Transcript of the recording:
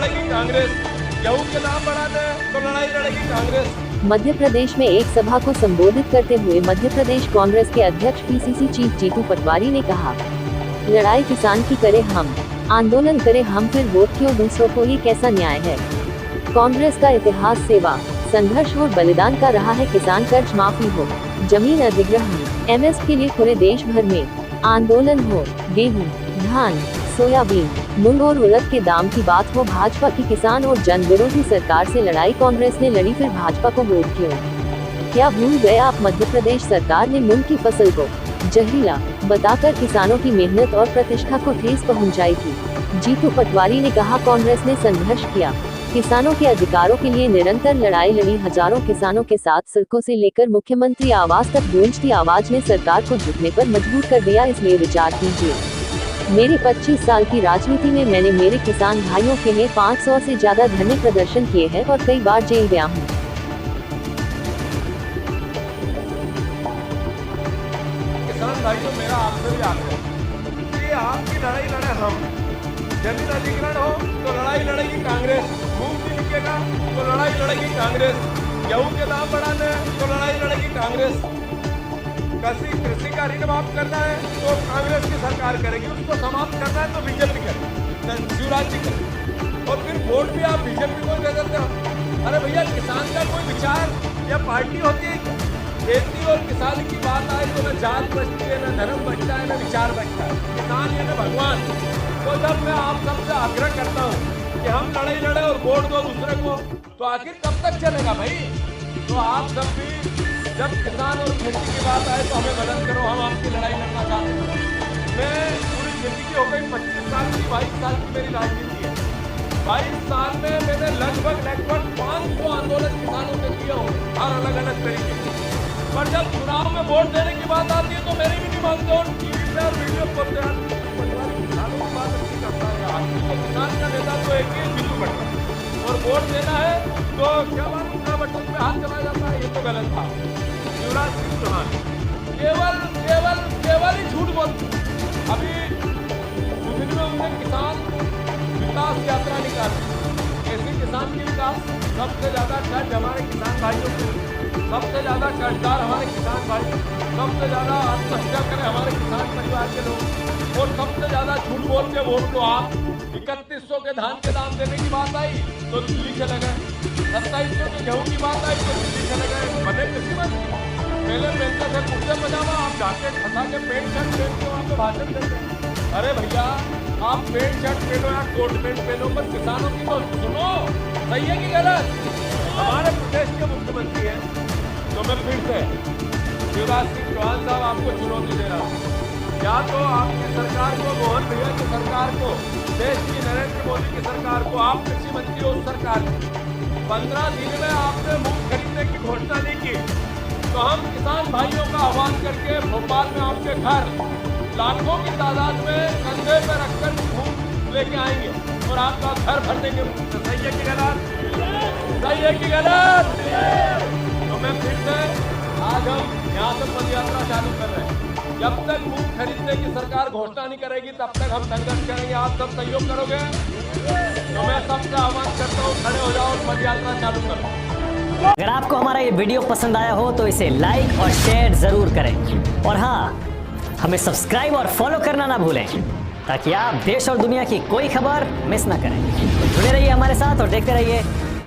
लड़ेगी कांग्रेस। गेहूं के दाम बढ़ाने हैं तो लड़ाई लड़ेगी कांग्रेस। मध्य प्रदेश में एक सभा को संबोधित करते हुए मध्य प्रदेश कांग्रेस के अध्यक्ष पीसीसी चीफ जीतू पटवारी ने कहा, लड़ाई किसान की करे हम, आंदोलन करे हम, फिर वोट क्यों दूसरों को, ये कैसा न्याय है। कांग्रेस का इतिहास सेवा, संघर्ष और बलिदान का रहा है। किसान कर्ज माफी हो, जमीन अधिग्रहण, एमएसपी के लिए पूरे देश भर में आंदोलन हो, गेहूं, धान, सोयाबीन, मूंग और उड़द के दाम की बात हो, भाजपा की किसान और जन विरोधी सरकार से लड़ाई कांग्रेस ने लड़ी, फिर भाजपा को वोट क्यों। क्या भूल गए आप, मध्य प्रदेश सरकार ने मूंग की फसल को जहरीला बताकर किसानों की मेहनत और प्रतिष्ठा को ठेस पहुंचाई थी। जीतू पटवारी ने कहा, कांग्रेस ने संघर्ष किया, किसानों के अधिकारों के लिए निरंतर लड़ाई लड़ी, हजारों किसानों के साथ सड़कों से लेकर मुख्यमंत्री आवास तक गूंजती आवाज ने सरकार को झुकने पर मजबूर कर दिया। इसलिए विचार कीजिए, मेरे 25 साल की राजनीति में मैंने मेरे किसान भाइयों के लिए 500 से ज्यादा धरने प्रदर्शन किए हैं और कई बार जेल गया हूँ। किसान भाइयों, मेरा आपसे भी आग्रह है कि आपकी लड़ाई लड़े हम। जमीन अधिग्रहण हो तो लड़ाई लड़ेगी कांग्रेस, मूंग भी बिकेगा तो लड़ाई लड़ेगी कांग्रेस, गेहूं के दाम बढ़ाने हैं तो लड़ाई लड़ेगी कांग्रेस, कृषि का ऋण माफ करना है तो कांग्रेस की सरकार करेगी, उसको समाप्त करना है तो बीजेपी करेगी, शिवराज जी करेगी, और फिर वोट भी आप बीजेपी को दे देते हो। अरे भैया, किसान का कोई विचार या पार्टी होती है क्या? खेती और किसान की बात आए तो न जात बचती है, न धर्म बचता है, न विचार बचता है। किसान ये न भगवान। तो जब मैं आप सबसे आग्रह करता हूँ कि हम लड़ाई लड़े और वोट दो दूसरे को, तो आखिर कब तक चलेगा भाई। तो आप सब भी जब किसान और खेती की बात आए तो हमें मदद करो, हम आपकी लड़ाई लड़ना चाहते हैं। मैं पूरी जिंदगी हो गई 25 साल की, 22 साल की मेरी राजनीति है। 22 साल में मैंने लगभग 500 आंदोलन किसानों से किए होंगे, हर अलग अलग तरीके से। पर जब चुनाव में वोट देने की बात आती है तो मेरी भी नहीं मानते, और टीवी पे और वीडियो खोलते हैं। किसानों की बात अच्छी करता है यार, तो किसान का नेता तो एक ही जीतू पटवारी, और वोट देना है तो क्या बात, दूसरा बटन पे हाथ चला जाता है, ये तो गलत था। शिवराज सिंह चौहान केवल केवल केवल ही झूठ बोलते। अभी कुछ दिन में उनने किसान विकास यात्रा निकाली। ऐसे किसान की विकास, सबसे ज्यादा कर्ज हमारे किसान भाइयों को, सबसे ज्यादा कर्जदार हमारे किसान भाई, सबसे ज्यादा आत्महत्या करें हमारे किसान परिवार के लोग, और सबसे ज्यादा झूठ बोल के वोट को आप 3100 के धान के दाम देने की बात आई तो दिल्ली चले गए, 2700 के गेहूं की बात आई तो दिल्ली चले गए। बने किसी बात पहले पहनते थे कुर्ते पजामा, आप जाके फंसा के पेंट शर्ट पहन के वहाँ पे भाषण देते। अरे भैया, आप पेंट शर्ट पहनो या कोट पैंट पहनो, पर किसानों की तो सुनो, सही है कि गलत। हमारे प्रदेश के मुख्यमंत्री हैं, तो मैं फिर से शिवराज सिंह चौहान साहब आपको चुनौती दे रहा हूँ, या तो आपकी सरकार को, मोहन भैया की सरकार को, देश की नरेंद्र मोदी की सरकार को, आप कृषि मंत्री हो उस सरकार को, 15 दिन में आपने मूंग खरीदने की घोषणा नहीं की, तो हम किसान भाइयों का आह्वान करके भोपाल में आपके घर लाखों की तादाद में कंधे पे रखकर मूंग लेके आएंगे और आपका घर भर देंगे। सही है कि गलत? सही है कि गलत? तो मैं फिर से आज हम यहाँ से पद यात्रा चालू कर रहे हैं। जब तक मूंग खरीदने की सरकार घोषणा नहीं करेगी तब तक हम संघर्ष करेंगे। आप सब सहयोग करोगे तो मैं सबसे आह्वान करता हूँ, खड़े हो जाओ और पद यात्रा चालू करो। अगर आपको हमारा ये वीडियो पसंद आया हो तो इसे लाइक और शेयर जरूर करें, और हाँ, हमें सब्सक्राइब और फॉलो करना ना भूलें, ताकि आप देश और दुनिया की कोई खबर मिस ना करें। जुड़े रहिए हमारे साथ और देखते रहिए